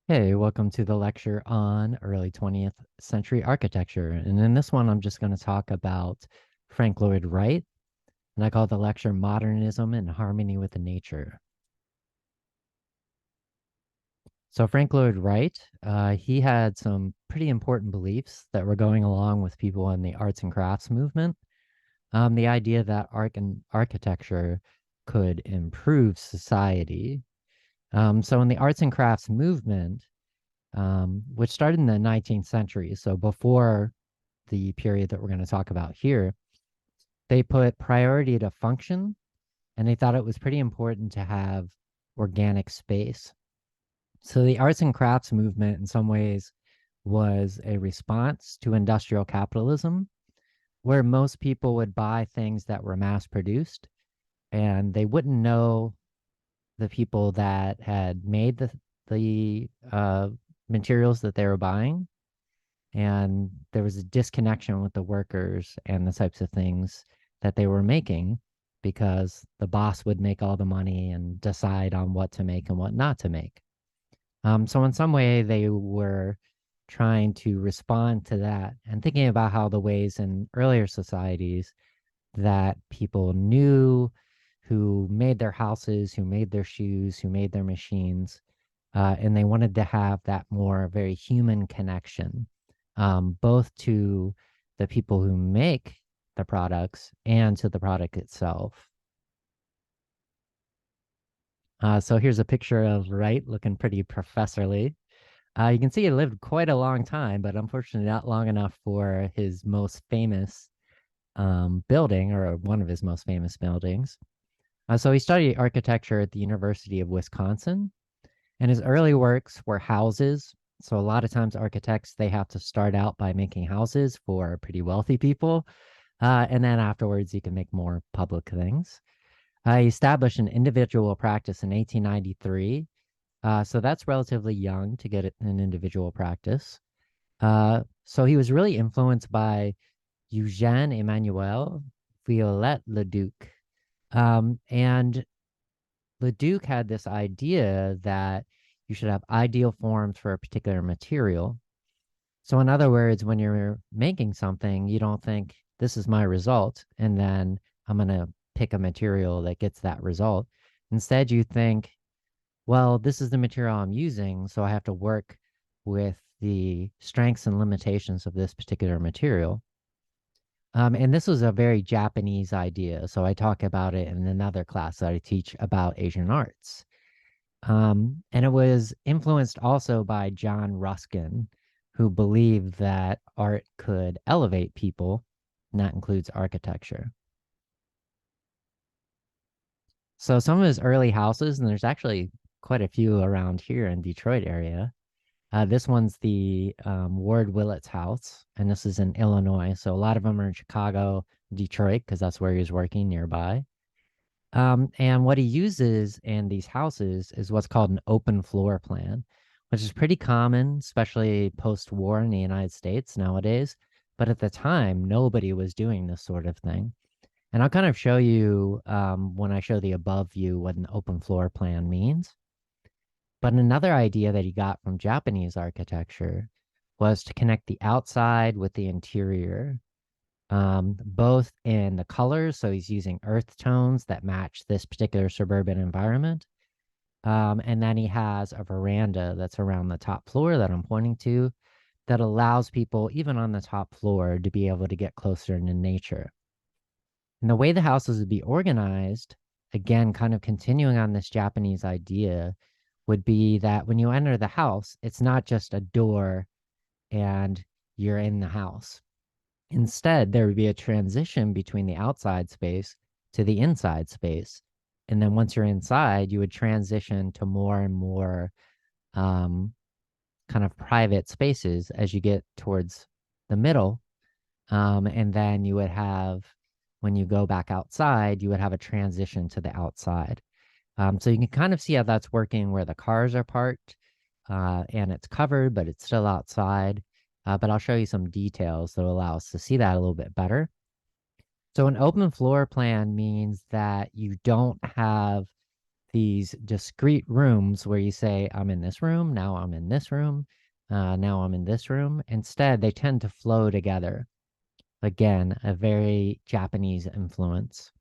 Hey, welcome to the lecture on early 20th century architecture. And in this one, I'm just going to talk about Frank Lloyd Wright, and I call the lecture Modernism in Harmony with Nature. So Frank Lloyd Wright, he had some pretty important beliefs that were going along with people in the arts and crafts movement. The idea that art and architecture could improve society. So in the arts and crafts movement, which started in the 19th century. So before the period that we're going to talk about here, they put priority to function, and they thought it was pretty important to have organic space. So the arts and crafts movement, in some ways, was a response to industrial capitalism, where most people would buy things that were mass produced and they wouldn't know the people that had made the materials that they were buying, and there was a disconnection with the workers and the types of things that they were making because the boss would make all the money and decide on what to make and what not to make. So in some way, they were trying to respond to that and thinking about how the ways in earlier societies that people knew who made their houses, who made their shoes, who made their machines, and they wanted to have that more very human connection, both to the people who make the products and to the product itself. So here's a picture of Wright looking pretty professorly. You can see he lived quite a long time, but unfortunately not long enough for his most famous building, or one of his most famous buildings. So he studied architecture at the University of Wisconsin, and his early works were houses. So a lot of times architects, they have to start out by making houses for pretty wealthy people. And then afterwards, you can make more public things. He established an individual practice in 1893. So that's relatively young to get an individual practice. So he was really influenced by Eugène Emmanuel Viollet-le-Duc. And Leduc had this idea that you should have ideal forms for a particular material. So, in other words, when you're making something, you don't think, this is my result, and then I'm going to pick a material that gets that result. Instead, you think, well, this is the material I'm using, so I have to work with the strengths and limitations of this particular material. And this was a very Japanese idea. So I talk about it in another class that I teach about Asian arts. And it was influenced also by John Ruskin, who believed that art could elevate people, and that includes architecture. So some of his early houses, and there's actually quite a few around here in Detroit area. This one's the Ward Willett's house, and this is in Illinois. So a lot of them are in Chicago, Detroit, because that's where he was working nearby. And what he uses in these houses is what's called an open floor plan, which is pretty common, especially post-war in the United States nowadays. But at the time, nobody was doing this sort of thing. And I'll kind of show you when I show the above view what an open floor plan means. But another idea that he got from Japanese architecture was to connect the outside with the interior, both in the colors. So he's using earth tones that match this particular suburban environment. And then he has a veranda that's around the top floor that I'm pointing to that allows people, even on the top floor, to be able to get closer to nature. And the way the houses would be organized, again, kind of continuing on this Japanese idea, would be that when you enter the house, it's not just a door and you're in the house. Instead, there would be a transition between the outside space to the inside space. And then once you're inside, you would transition to more and more kind of private spaces as you get towards the middle. And then you would have, when you go back outside, you would have a transition to the outside. So you can kind of see how that's working where the cars are parked and it's covered, but it's still outside. But I'll show you some details that will allow us to see that a little bit better. So an open floor plan means that you don't have these discrete rooms where you say, I'm in this room, now I'm in this room, now I'm in this room. Instead, they tend to flow together. Again, a very Japanese influence.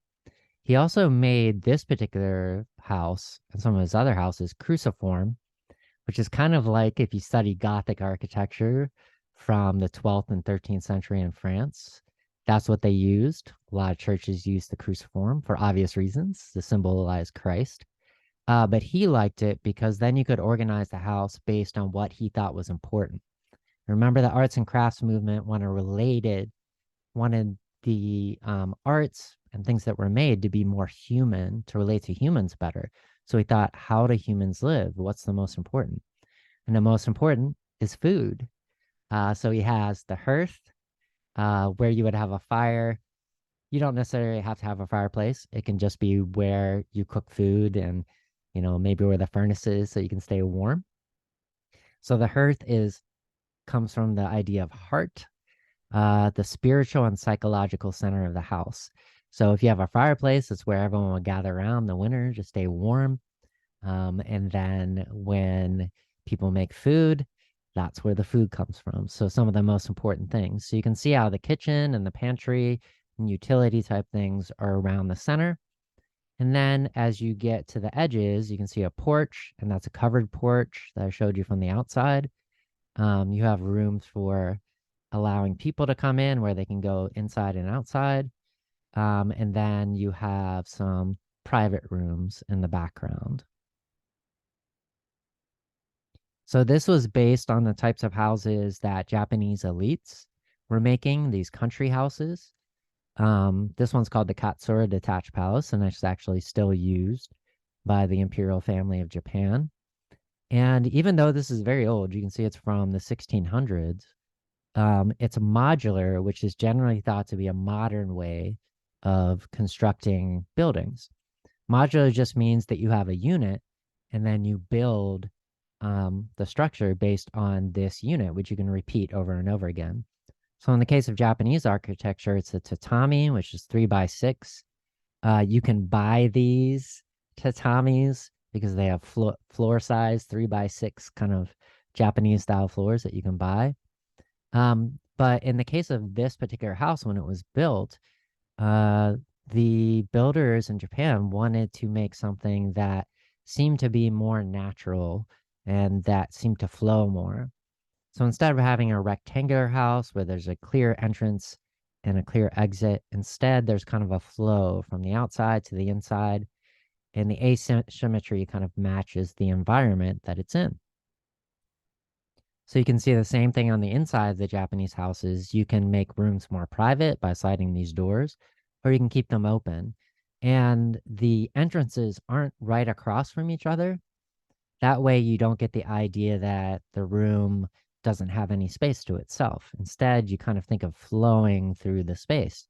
He also made this particular house and some of his other houses cruciform, which is kind of like if you study Gothic architecture from the 12th and 13th century in France. That's what they used. A lot of churches used the cruciform for obvious reasons to symbolize Christ. But he liked it because then you could organize the house based on what he thought was important. Remember, the arts and crafts movement wanted the arts and things that were made to be more human, to relate to humans better. So he thought, how do humans live? What's the most important? And the most important is food. So he has the hearth, where you would have a fire. You don't necessarily have to have a fireplace. It can just be where you cook food and, maybe where the furnace is so you can stay warm. So the hearth comes from the idea of heart, the spiritual and psychological center of the house. So if you have a fireplace, it's where everyone will gather around in the winter to stay warm. And then when people make food, that's where the food comes from. So some of the most important things. So you can see how the kitchen and the pantry and utility type things are around the center. And then as you get to the edges, you can see a porch, and that's a covered porch that I showed you from the outside. You have rooms for allowing people to come in where they can go inside and outside. And then you have some private rooms in the background. So this was based on the types of houses that Japanese elites were making, these country houses. This one's called the Katsura Detached Palace, and it's actually still used by the imperial family of Japan. And even though this is very old, you can see it's from the 1600s. It's modular, which is generally thought to be a modern way of constructing buildings. Modular just means that you have a unit and then you build the structure based on this unit, which you can repeat over and over again. So in the case of Japanese architecture, it's a tatami, which is 3x6. You can buy these tatamis because they have floor size 3x6 kind of Japanese style floors that you can buy. But in the case of this particular house, when it was built, the builders in Japan wanted to make something that seemed to be more natural and that seemed to flow more. So instead of having a rectangular house where there's a clear entrance and a clear exit, instead there's kind of a flow from the outside to the inside, and the asymmetry kind of matches the environment that it's in. So you can see the same thing on the inside of the Japanese houses. You can make rooms more private by sliding these doors, or you can keep them open. And the entrances aren't right across from each other. That way you don't get the idea that the room doesn't have any space to itself. Instead, you kind of think of flowing through the space.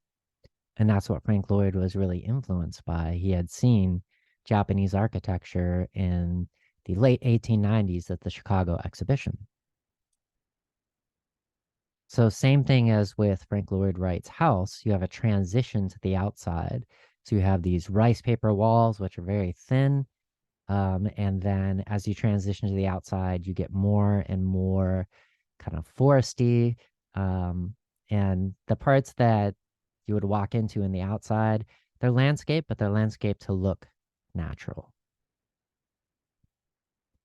And that's what Frank Lloyd was really influenced by. He had seen Japanese architecture in the late 1890s at the Chicago exhibition. So same thing as with Frank Lloyd Wright's house, you have a transition to the outside. So you have these rice paper walls, which are very thin. And then as you transition to the outside, you get more and more kind of foresty. And the parts that you would walk into in the outside, they're landscape, but they're landscape to look natural.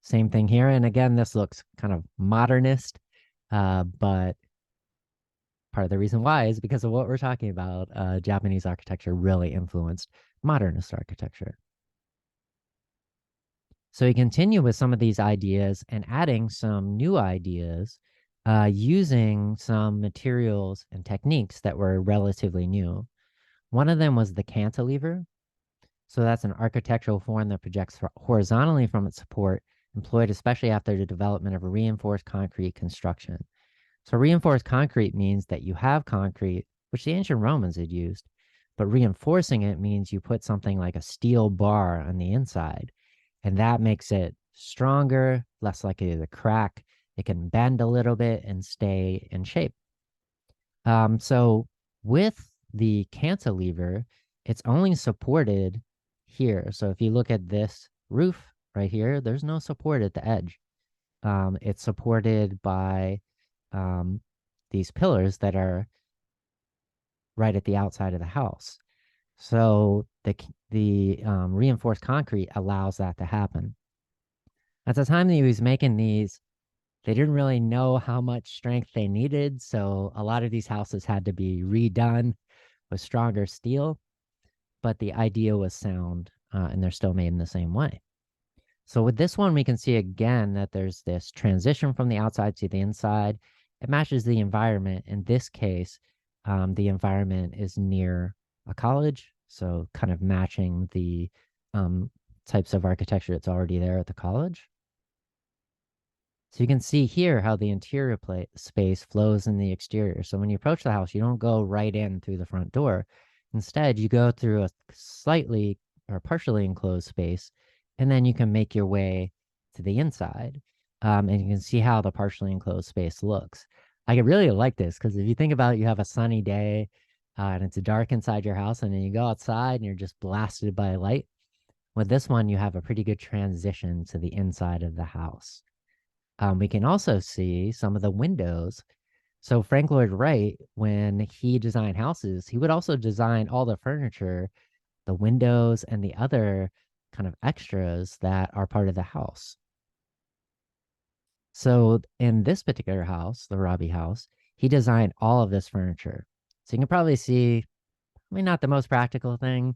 Same thing here. And again, this looks kind of modernist, but part of the reason why is because of what we're talking about. Japanese architecture really influenced modernist architecture. So we continue with some of these ideas and adding some new ideas using some materials and techniques that were relatively new. One of them was the cantilever. So that's an architectural form that projects horizontally from its support, employed especially after the development of reinforced concrete construction. So reinforced concrete means that you have concrete, which the ancient Romans had used, but reinforcing it means you put something like a steel bar on the inside, and that makes it stronger, less likely to crack. It can bend a little bit and stay in shape. So with the cantilever, it's only supported here. So if you look at this roof right here, there's no support at the edge. It's supported by um, these pillars that are right at the outside of the house. So the reinforced concrete allows that to happen. At the time that he was making these, they didn't really know how much strength they needed, so a lot of these houses had to be redone with stronger steel, but the idea was sound, and they're still made in the same way. So with this one, we can see again that there's this transition from the outside to the inside. It matches the environment. In this case, the environment is near a college, so kind of matching the um, types of architecture that's already there at the college. So you can see here how the interior space flows in the exterior. So when you approach the house, you don't go right in through the front door. Instead, you go through a slightly or partially enclosed space, and then you can make your way to the inside. And you can see how the partially enclosed space looks. I really like this because if you think about it, you have a sunny day and it's dark inside your house, and then you go outside and you're just blasted by light. With this one, you have a pretty good transition to the inside of the house. We can also see some of the windows. So Frank Lloyd Wright, when he designed houses, he would also design all the furniture, the windows, and the other kind of extras that are part of the house. So in this particular house, the Robbie house, he designed all of this furniture. So you can probably see, I mean, not the most practical thing,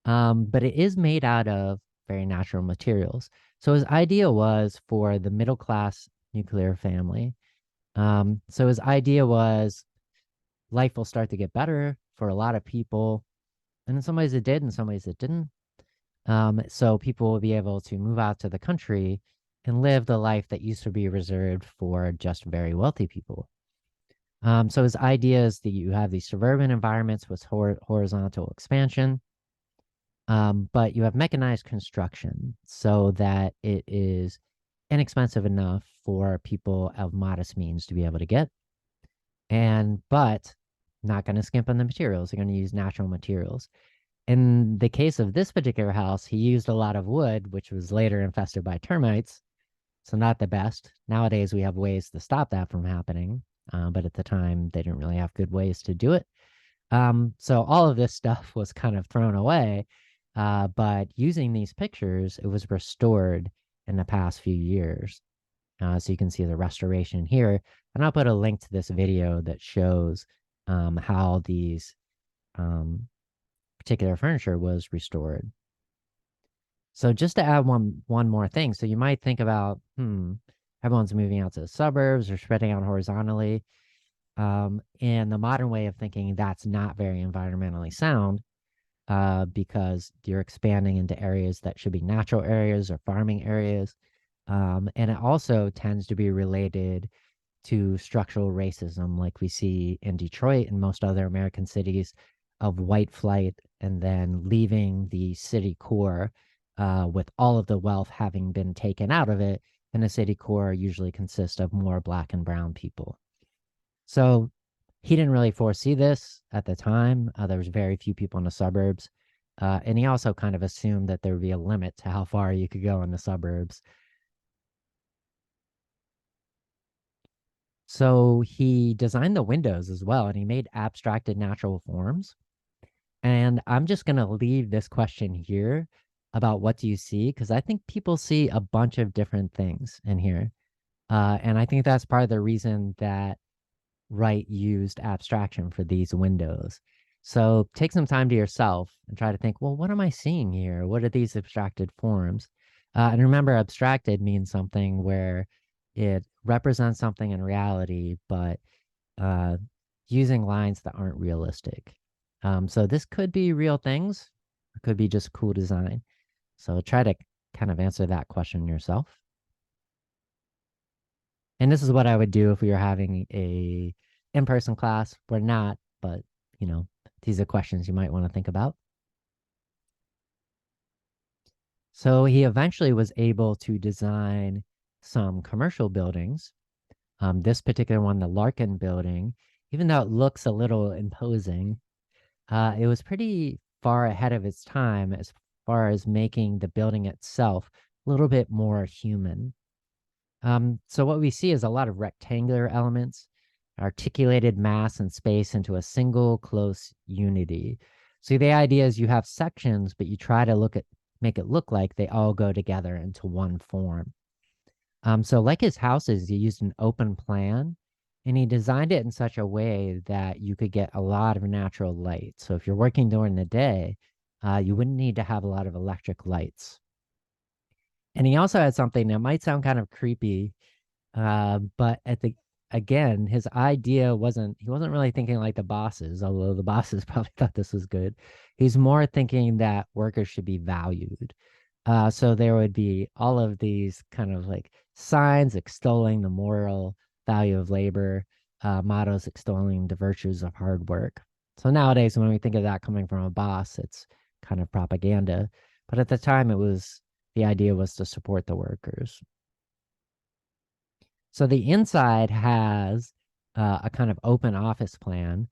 but it is made out of very natural materials. So his idea was for the middle class nuclear family. So his idea was life will start to get better for a lot of people. And in some ways it did, in some ways it didn't. So people will be able to move out to the country and live the life that used to be reserved for just very wealthy people. So his idea is that you have these suburban environments with horizontal expansion, but you have mechanized construction so that it is inexpensive enough for people of modest means to be able to get. But not going to skimp on the materials. They're going to use natural materials. In the case of this particular house, he used a lot of wood, which was later infested by termites. So not the best. Nowadays, we have ways to stop that from happening. But at the time, they didn't really have good ways to do it. So all of this stuff was kind of thrown away. But using these pictures, it was restored in the past few years. So you can see the restoration here. And I'll put a link to this video that shows how these particular furniture was restored. So just to add one more thing. So you might think about, everyone's moving out to the suburbs or spreading out horizontally. In the modern way of thinking, that's not very environmentally sound because you're expanding into areas that should be natural areas or farming areas. And it also tends to be related to structural racism, like we see in Detroit and most other American cities, of white flight and then leaving the city core with all of the wealth having been taken out of it. And the city core usually consists of more black and brown people. So he didn't really foresee this at the time. There was very few people in the suburbs. And he also kind of assumed that there would be a limit to how far you could go in the suburbs. So he designed the windows as well, and he made abstracted natural forms. And I'm just going to leave this question here about what do you see? Because I think people see a bunch of different things in here. And I think that's part of the reason that Wright used abstraction for these windows. So take some time to yourself and try to think, well, what am I seeing here? What are these abstracted forms? And remember, abstracted means something where it represents something in reality, but using lines that aren't realistic. So this could be real things, it could be just cool design. So try to kind of answer that question yourself. And this is what I would do if we were having a in-person class. We're not, but these are questions you might want to think about. So he eventually was able to design some commercial buildings. This particular one, the Larkin building, even though it looks a little imposing, it was pretty far ahead of its time as far as making the building itself a little bit more human. So what we see is a lot of rectangular elements, articulated mass and space into a single close unity. So the idea is you have sections, but you try to make it look like they all go together into one form. So like his houses, he used an open plan and he designed it in such a way that you could get a lot of natural light. So if you're working during the day, you wouldn't need to have a lot of electric lights. And he also had something that might sound kind of creepy, but again, his idea wasn't he wasn't really thinking like the bosses, although the bosses probably thought this was good. He's more thinking that workers should be valued. So there would be all of these kind of like signs extolling the moral value of labor, mottos extolling the virtues of hard work. So nowadays, when we think of that coming from a boss, it's kind of propaganda. But at the time, the idea was to support the workers. So the inside has a kind of open office plan,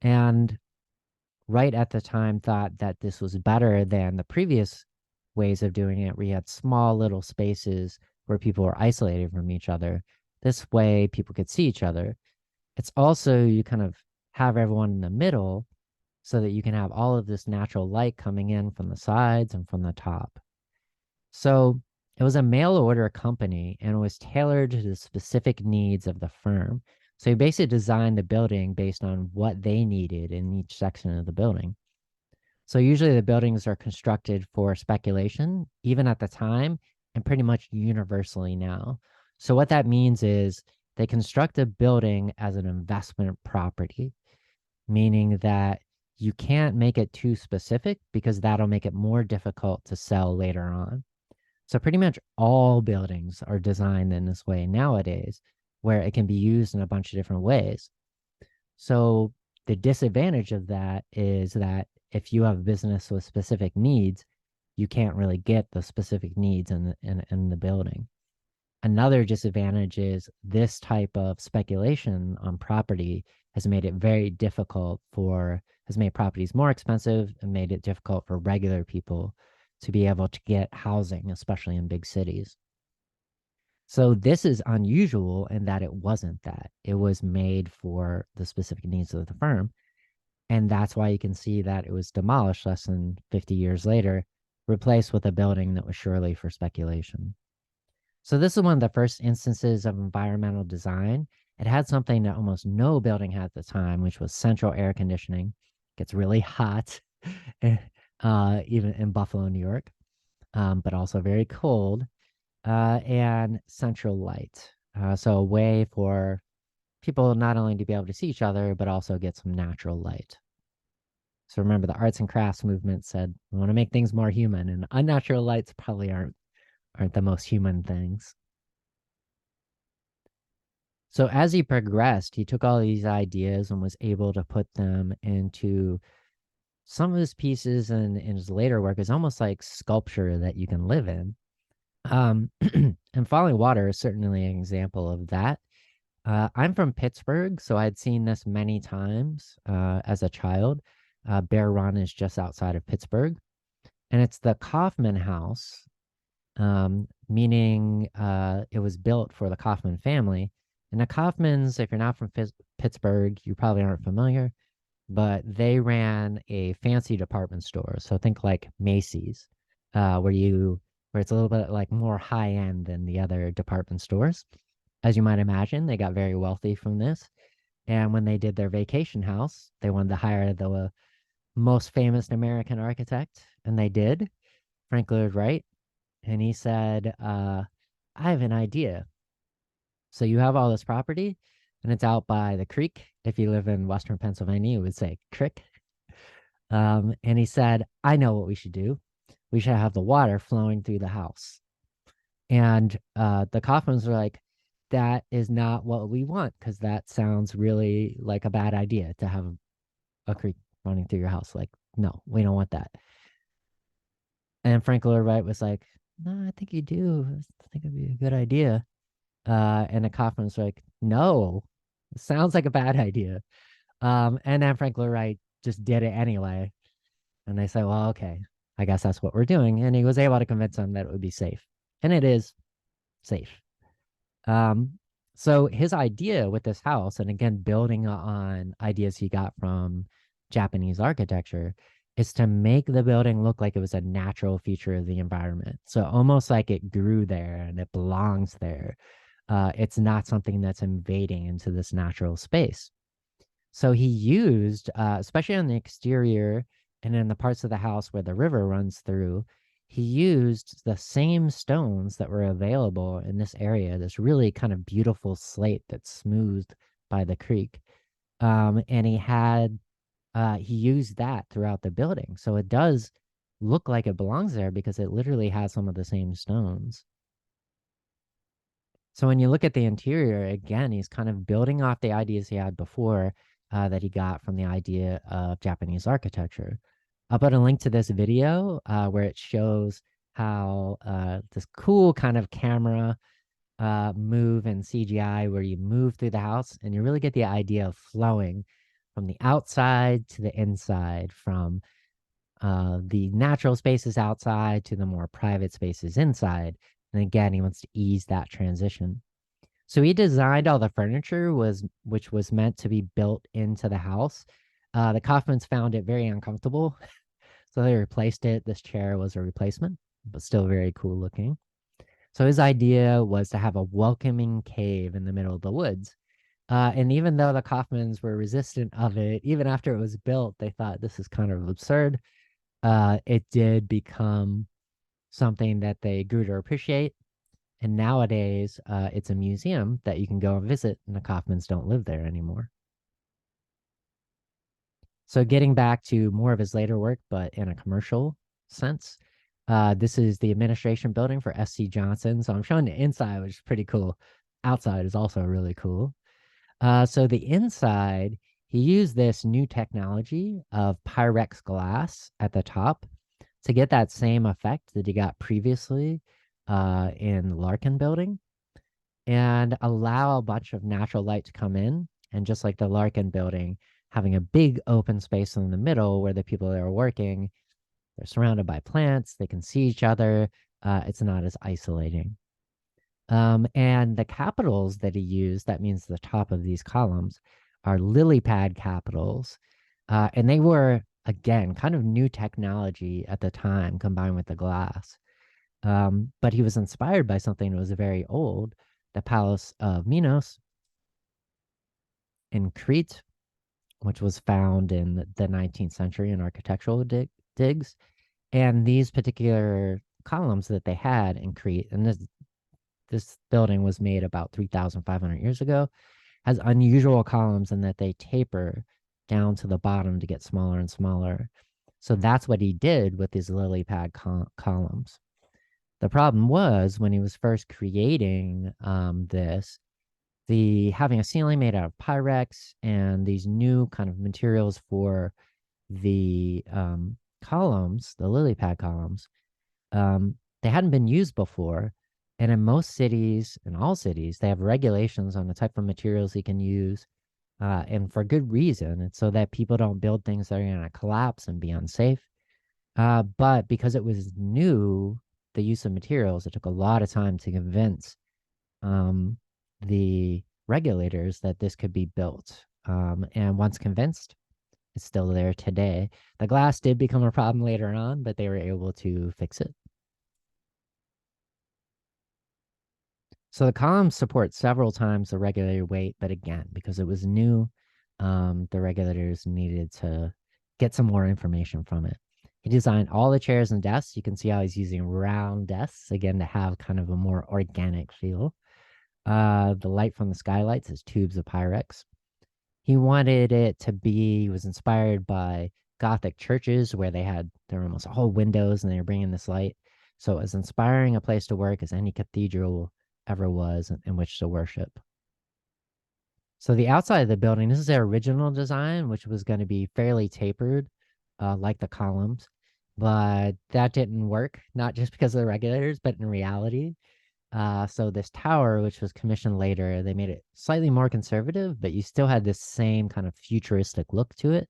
and Wright at the time thought that this was better than the previous ways of doing it, where you had small little spaces where people were isolated from each other. This way, people could see each other. It's also, you kind of have everyone in the middle so that you can have all of this natural light coming in from the sides and from the top. So it was a mail order company and it was tailored to the specific needs of the firm. So he basically designed the building based on what they needed in each section of the building. So usually the buildings are constructed for speculation, even at the time, and pretty much universally now. So what that means is they construct a building as an investment property, meaning that you can't make it too specific because that'll make it more difficult to sell later on. So pretty much all buildings are designed in this way nowadays, where it can be used in a bunch of different ways. So the disadvantage of that is that if you have a business with specific needs, you can't really get the specific needs in the building. Another disadvantage is this type of speculation on property has made it very difficult has made properties more expensive and made it difficult for regular people to be able to get housing, especially in big cities. So this is unusual in that it wasn't that. It was made for the specific needs of the firm. And that's why you can see that it was demolished less than 50 years later, replaced with a building that was surely for speculation. So this is one of the first instances of environmental design. It had something that almost no building had at the time, which was central air conditioning. It gets really hot, even in Buffalo, New York, but also very cold, and central light. So a way for people not only to be able to see each other, but also get some natural light. So remember, the arts and crafts movement said we want to make things more human, and unnatural lights probably aren't the most human things. So as he progressed, he took all these ideas and was able to put them into some of his pieces and in his later work is almost like sculpture that you can live in. And Fallingwater is certainly an example of that. I'm from Pittsburgh, so I'd seen this many times as a child. Bear Run is just outside of Pittsburgh, and it's the Kaufmann house, meaning it was built for the Kaufmann family. And the Kaufmans, if you're not from Pittsburgh, you probably aren't familiar, but they ran a fancy department store. So think like Macy's, where it's a little bit like more high end than the other department stores. As you might imagine, they got very wealthy from this. And when they did their vacation house, they wanted to hire the most famous American architect, and they did, Frank Lloyd Wright. And he said, I have an idea. So you have all this property, and it's out by the creek. If you live in Western Pennsylvania, you would say crick. And he said, I know what we should do. We should have the water flowing through the house. And the Kaufmans were like, that is not what we want, because that sounds really like a bad idea to have a creek running through your house. Like, no, we don't want that. And Frank Lloyd Wright was like, no, I think you do. I think it'd be a good idea. And the Kaufman's like, no, it sounds like a bad idea. And then Frank Lloyd Wright just did it anyway. And they said, well, okay. I guess that's what we're doing. And he was able to convince them that it would be safe. And it is safe. Um, so his idea with this house, and again, building on ideas he got from Japanese architecture, is to make the building look like it was a natural feature of the environment. So almost like it grew there and it belongs there. It's not something that's invading into this natural space. So he used, especially on the exterior and in the parts of the house where the river runs through, he used the same stones that were available in this area, this really kind of beautiful slate that's smoothed by the creek. And he used that throughout the building. So it does look like it belongs there because it literally has some of the same stones. So when you look at the interior, again, he's kind of building off the ideas he had before that he got from the idea of Japanese architecture. I'll put a link to this video where it shows how this cool kind of camera move and CGI where you move through the house and you really get the idea of flowing from the outside to the inside, from the natural spaces outside to the more private spaces inside. And again, he wants to ease that transition. So he designed all the furniture which was meant to be built into the house. The Kaufmans found it very uncomfortable, so they replaced it. This chair was a replacement, but still very cool looking. So his idea was to have a welcoming cave in the middle of the woods. And even though the Kaufmans were resistant of it, even after it was built, they thought this is kind of absurd. It did become something that they grew to appreciate. And nowadays, it's a museum that you can go and visit, and the Kaufmans don't live there anymore. So, getting back to more of his later work, but in a commercial sense, this is the administration building for SC Johnson. So, I'm showing the inside, which is pretty cool. Outside is also really cool. So, the inside, he used this new technology of Pyrex glass at the top to get that same effect that he got previously in Larkin building, and allow a bunch of natural light to come in. And just like the Larkin building, having a big open space in the middle where the people that are working, they're surrounded by plants, they can see each other. It's not as isolating. And the capitals that he used, that means the top of these columns, are lily pad capitals. And they were, again, kind of new technology at the time combined with the glass. But he was inspired by something that was very old, the Palace of Minos in Crete, which was found in the 19th century in architectural digs. And these particular columns that they had in Crete, and this building was made about 3,500 years ago, has unusual columns in that they taper down to the bottom to get smaller and smaller. So that's what he did with these lily pad columns. The problem was when he was first creating this, having a ceiling made out of Pyrex and these new kind of materials for the columns, the lily pad columns, they hadn't been used before. And in most cities, in all cities, they have regulations on the type of materials you can use, and for good reason. It's so that people don't build things that are going to collapse and be unsafe. But because it was new, the use of materials, it took a lot of time to convince the regulators that this could be built. And once convinced, it's still there today. The glass did become a problem later on, but they were able to fix it. So the columns support several times the regulated weight, but again, because it was new, the regulators needed to get some more information from it. He designed all the chairs and desks. You can see how he's using round desks, again, to have kind of a more organic feel. The light from the skylights is tubes of Pyrex. He wanted it to be, he was inspired by Gothic churches where there were almost all windows and they were bringing this light. So as inspiring a place to work as any cathedral ever was in which to worship. So the outside of the building, this is their original design, which was going to be fairly tapered, like the columns, but that didn't work, not just because of the regulators, but in reality. So this tower, which was commissioned later, they made it slightly more conservative, but you still had this same kind of futuristic look to it.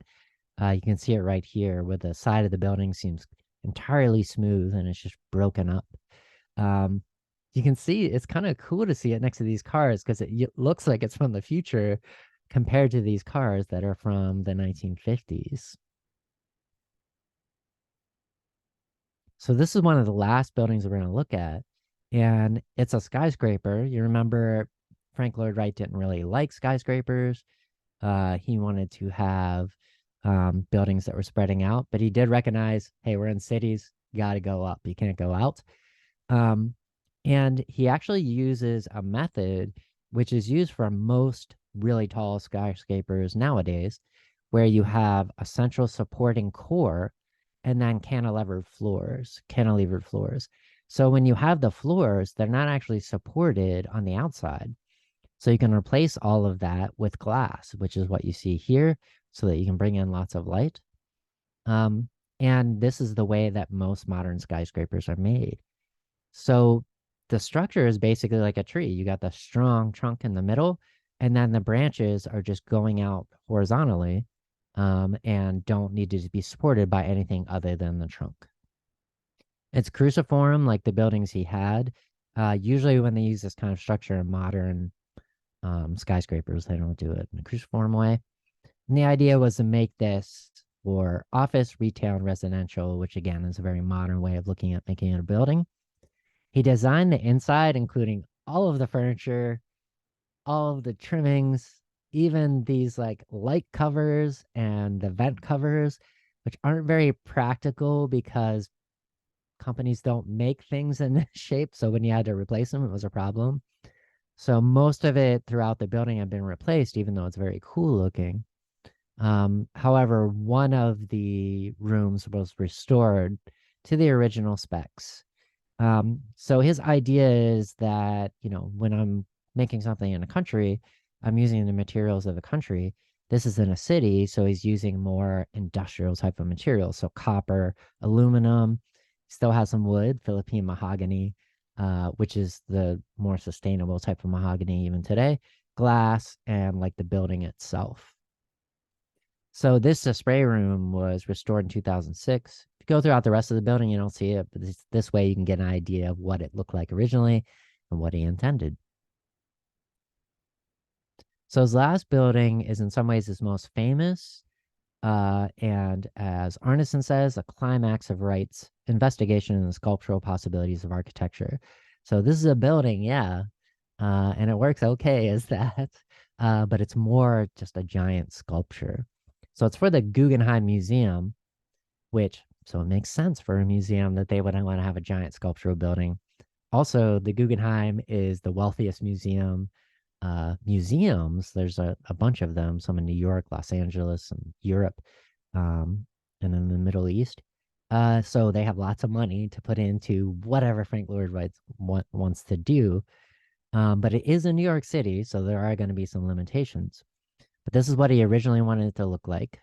You can see it right here where the side of the building seems entirely smooth and it's just broken up. Um, you can see it's kind of cool to see it next to these cars because it looks like it's from the future compared to these cars that are from the 1950s. So this is one of the last buildings we're going to look at, and it's a skyscraper. You remember Frank Lloyd Wright didn't really like skyscrapers. He wanted to have buildings that were spreading out, but he did recognize, hey, we're in cities, you got to go up, you can't go out. Um, and he actually uses a method which is used for most really tall skyscrapers nowadays, where you have a central supporting core and then cantilevered floors. So when you have the floors, they're not actually supported on the outside. So you can replace all of that with glass, which is what you see here, so that you can bring in lots of light. Um, and this is the way that most modern skyscrapers are made. So the structure is basically like a tree. You got the strong trunk in the middle, and then the branches are just going out horizontally, and don't need to be supported by anything other than the trunk. It's cruciform like the buildings he had. Usually, when they use this kind of structure in modern skyscrapers, they don't do it in a cruciform way. And the idea was to make this for office, retail, and residential, which again is a very modern way of looking at making it a building. He designed the inside, including all of the furniture, all of the trimmings, even these like light covers and the vent covers, which aren't very practical because companies don't make things in this shape. So when you had to replace them, it was a problem. So most of it throughout the building had been replaced, even though it's very cool looking. However, one of the rooms was restored to the original specs. So his idea is that, when I'm making something in a country, I'm using the materials of the country. This is in a city, so he's using more industrial type of materials. So copper, aluminum, still has some wood, Philippine mahogany, which is the more sustainable type of mahogany even today, glass, and like the building itself. So this spray room was restored in 2006. If you go throughout the rest of the building, you don't see it, but this way you can get an idea of what it looked like originally and what he intended. So his last building is in some ways his most famous, and as Arneson says, a climax of Wright's investigation in the sculptural possibilities of architecture. So this is a building, yeah, and it works okay as that, but it's more just a giant sculpture. So it's for the Guggenheim Museum, so it makes sense for a museum that they would want to have a giant sculptural building. Also, the Guggenheim is the wealthiest museums. There's a bunch of them, some in New York, Los Angeles, and Europe, and in the Middle East. So they have lots of money to put into whatever Frank Lloyd Wright wants to do. But it is in New York City, so there are going to be some limitations. But this is what he originally wanted it to look like.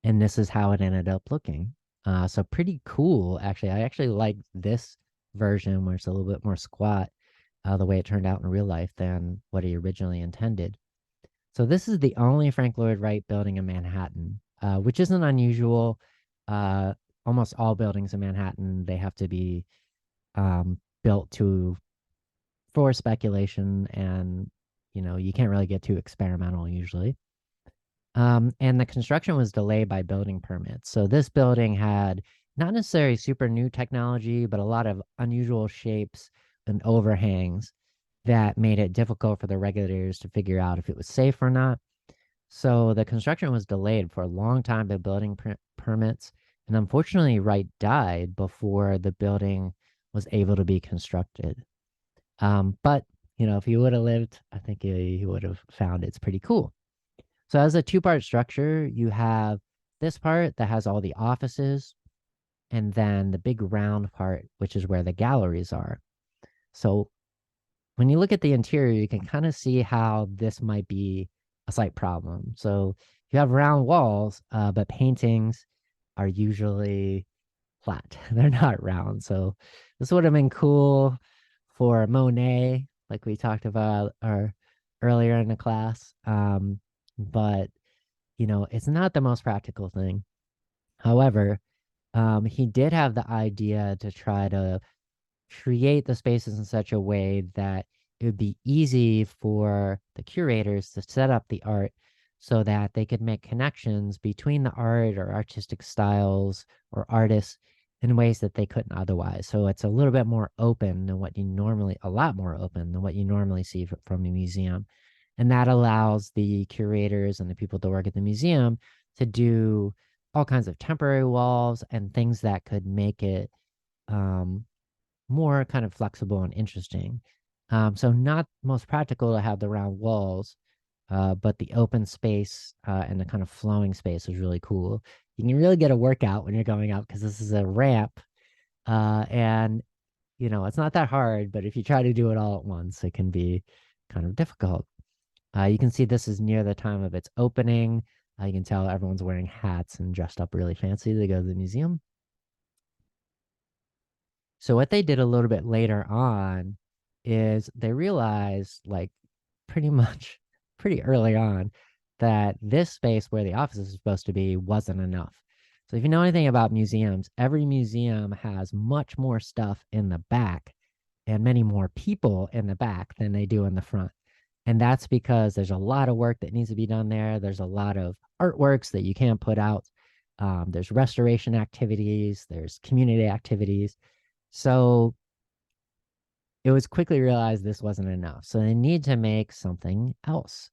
And this is how it ended up looking. So pretty cool, actually. I actually like this version where it's a little bit more squat, the way it turned out in real life than what he originally intended. So this is the only Frank Lloyd Wright building in Manhattan, which isn't unusual. Almost all buildings in Manhattan, they have to be built for speculation, and you can't really get too experimental usually. And the construction was delayed by building permits. So this building had not necessarily super new technology, but a lot of unusual shapes and overhangs that made it difficult for the regulators to figure out if it was safe or not. So the construction was delayed for a long time by building permits. And unfortunately, Wright died before the building was able to be constructed. But, if he would have lived, I think he would have found it's pretty cool. So as a two-part structure, you have this part that has all the offices, and then the big round part, which is where the galleries are. So when you look at the interior, you can kind of see how this might be a slight problem. So you have round walls, but paintings are usually flat. They're not round. So this would have been cool for Monet, like we talked about earlier in the class. But it's not the most practical thing. However, He did have the idea to try to create the spaces in such a way that it would be easy for the curators to set up the art so that they could make connections between the art or artistic styles or artists in ways that they couldn't otherwise. So it's a little bit more open than what you normally, a lot more open than what you normally see from a museum. And that allows the curators and the people that work at the museum to do all kinds of temporary walls and things that could make it um, more kind of flexible and interesting. So not most practical to have the round walls, but the open space and the kind of flowing space is really cool. You can really get a workout when you're going up because this is a ramp, and it's not that hard. But if you try to do it all at once, it can be kind of difficult. You can see this is near the time of its opening. You can tell everyone's wearing hats and dressed up really fancy to go to the museum. So what they did a little bit later on is they realized, like, pretty much pretty early on, that this space where the office is supposed to be wasn't enough. So if you know anything about museums, every museum has much more stuff in the back and many more people in the back than they do in the front. And that's because there's a lot of work that needs to be done there. There's a lot of artworks that you can't put out. There's restoration activities, there's community activities. So it was quickly realized this wasn't enough. So they need to make something else.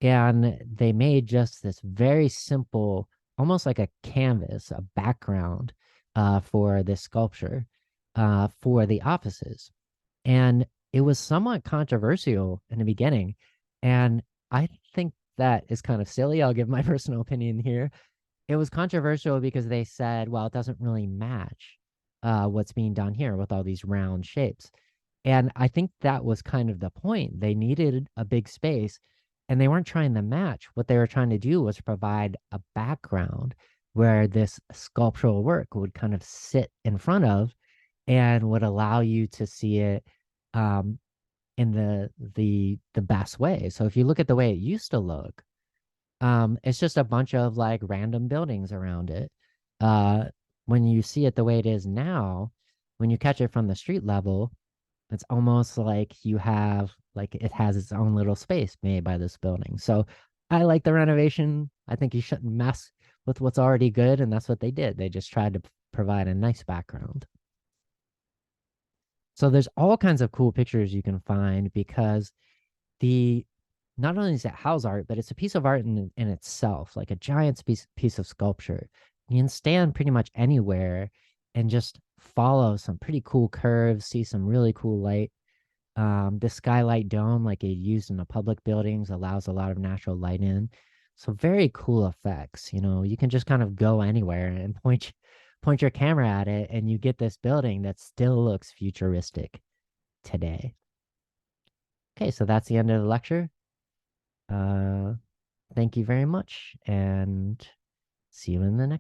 And they made just this very simple, almost like a canvas, a background for this sculpture for the offices. And it was somewhat controversial in the beginning. And I think that is kind of silly. I'll give my personal opinion here. It was controversial because they said, well, it doesn't really match what's being done here with all these round shapes. And I think that was kind of the point. They needed a big space and they weren't trying to match. What they were trying to do was provide a background where this sculptural work would kind of sit in front of and would allow you to see it um, in the best way. So if you look at the way it used to look, it's just a bunch of like random buildings around it. Uh, when you see it the way it is now, when you catch it from the street level, it's almost like it has its own little space made by this building. So I like the renovation. I think you shouldn't mess with what's already good, and that's what they did. They just tried to provide a nice background. So there's all kinds of cool pictures you can find because the not only is it house art, but it's a piece of art in itself, like a giant piece of sculpture. You can stand pretty much anywhere and just follow some pretty cool curves, see some really cool light. The skylight dome, like it used in the public buildings, allows a lot of natural light in. So very cool effects. You can just kind of go anywhere and point your camera at it, and you get this building that still looks futuristic today. Okay, so that's the end of the lecture. Uh, thank you very much, and see you in the next.